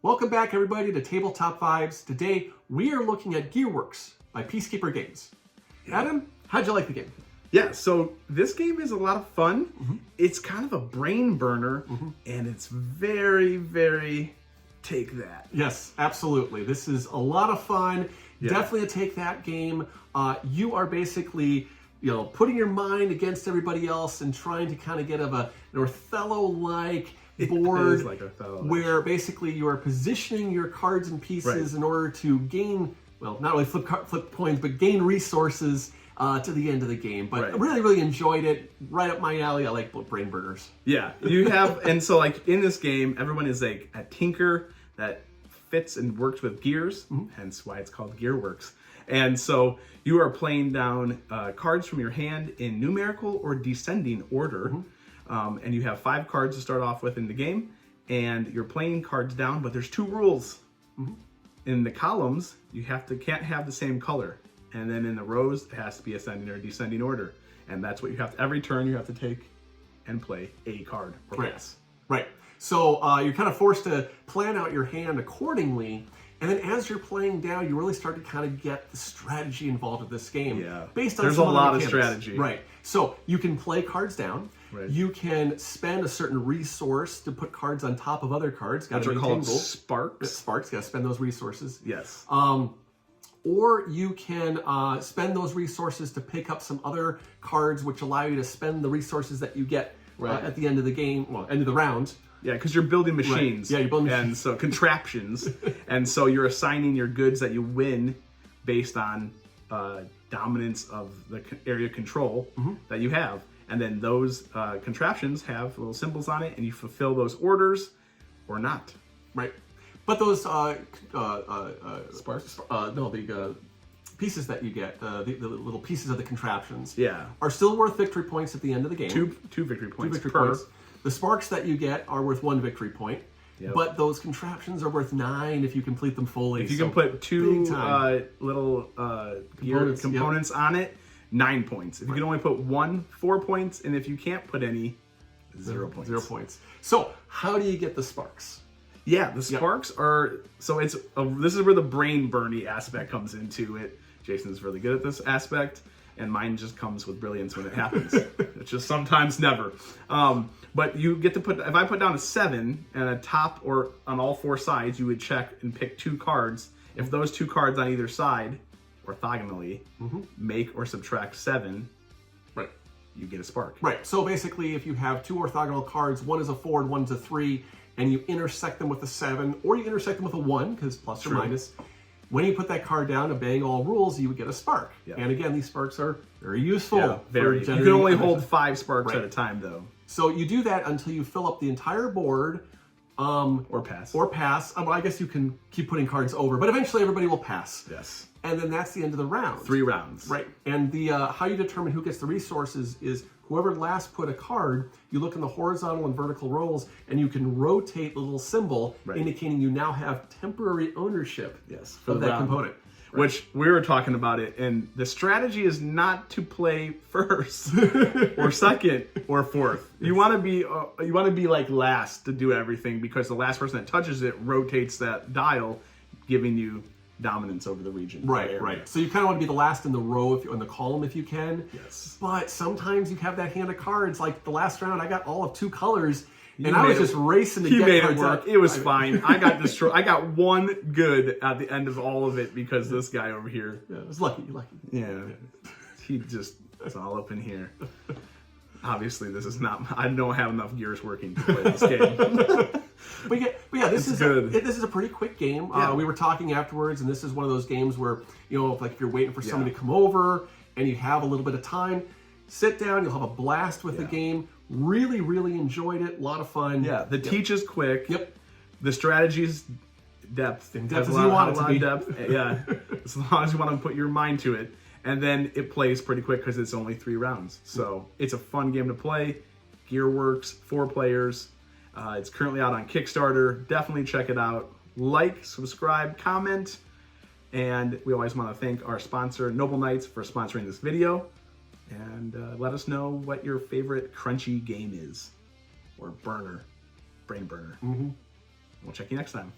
Welcome back, everybody, to Tabletop Vibes. Today, we are looking at Gearworks by Peacekeeper Games. Adam, how'd you like the game? Yeah, so this game is a lot of fun. It's kind of a brain burner, and it's very, very take that. Yes, absolutely. This is a lot of fun. Yeah. Definitely a take that game. You are basically, putting your mind against everybody else and trying to kind of get an Othello-like board like Othello. where basically you are positioning your cards and pieces in order to gain, well, not really flip coins, but gain resources to the end of the game. But I really, really enjoyed it. Right up my alley. I like brain burners. Yeah, you have, and so like in this game, everyone is like a tinker that fits and works with gears, hence why it's called Gearworks. And so you are playing down cards from your hand in numerical or descending order. And you have 5 cards to start off with in the game, and you're playing cards down, but there's 2 rules. In the columns, you can't have the same color. And then in the rows, it has to be ascending or descending order. And that's what you have to, every turn you have to take and play a card or pass. Right. So you're kind of forced to plan out your hand accordingly. And then as you're playing down, you really start to kind of get the strategy involved with this game. Yeah. Based on There's some a other lot of mechanics. strategy. Right. So you can play cards down. Right. You can spend a certain resource to put cards on top of other cards. Which are called sparks. Sparks, got to spend those resources. Yes. Or you can spend those resources to pick up some other cards, which allow you to spend the resources that you get at the end of the game, well, end of the round. Yeah, because you're building machines. Yeah, you're building machines. And so contraptions. And so you're assigning your goods that you win based on dominance of the area control that you have. And then those contraptions have little symbols on it, and you fulfill those orders or not. Right. But those Sparks? the pieces that you get, the little pieces of the contraptions, Yeah. are still worth victory points at the end of the game. Two victory points Victory per. points. The sparks that you get are worth 1 victory point. Yep. But those contraptions are worth 9 if you complete them fully. If you can put 2 little Components, components on it, 9 points. If you can only put 1, 4 points. And if you can't put any, 0 points. 0 points. So how do you get the sparks? Yeah, the sparks are, so it's, this is where the brain burny aspect comes into it. Jason's really good at this aspect, and mine just comes with brilliance when it happens. It's just sometimes never. But you get to put, if I put down a 7 and a top or on all 4 sides, you would check and pick 2 cards. If those 2 cards on either side, orthogonally, make or subtract 7, you get a spark. Right, so basically if you have 2 orthogonal cards, one is a 4 and one's a 3, and you intersect them with a 7, or you intersect them with a 1, because plus or minus, when you put that card down, obeying all rules, you would get a spark. And again, these sparks are very useful. Yeah, very. You can only hold 5 sparks at a time, though. So you do that until you fill up the entire board. Or pass. Or pass. Well, I guess you can keep putting cards over, but eventually everybody will pass. Yes. And then that's the end of the round. 3 rounds. Right. And the how you determine who gets the resources is whoever last put a card, you look in the horizontal and vertical rows, and you can rotate the little symbol indicating you now have temporary ownership of that component. Which we were talking about it, and the strategy is not to play first or second or fourth. You want to be like last to do everything, because the last person that touches it rotates that dial, giving you dominance over the region. Right. So you kind of want to be the last in the row, in the column if you can. Yes. But sometimes you have that hand of cards. Like the last round, I got all of 2 colors. And I was just racing to get cards. He made it work. It was fine. I got destroyed. I got 1 good at the end of all of it because this guy over here. Yeah, it was lucky. Yeah. He just, it's all up in here. Obviously, this is not, I don't have enough gears working to play this game. But yeah, this is a pretty quick game. We were talking afterwards, and this is one of those games where, if you're waiting for somebody to come over and you have a little bit of time, sit down, you'll have a blast with the game. Really, really enjoyed it. A lot of fun. Yeah, the teach is quick. The strategy's depth. Depth as you want it to be. Depth. Yeah, as long as you want to put your mind to it. And then it plays pretty quick because it's only 3 rounds. So it's a fun game to play. Gearworks, 4 players. It's currently out on Kickstarter. Definitely check it out. Like, subscribe, comment. And we always want to thank our sponsor, Noble Knights, for sponsoring this video. And let us know what your favorite crunchy game is. Or brain burner. We'll check you next time.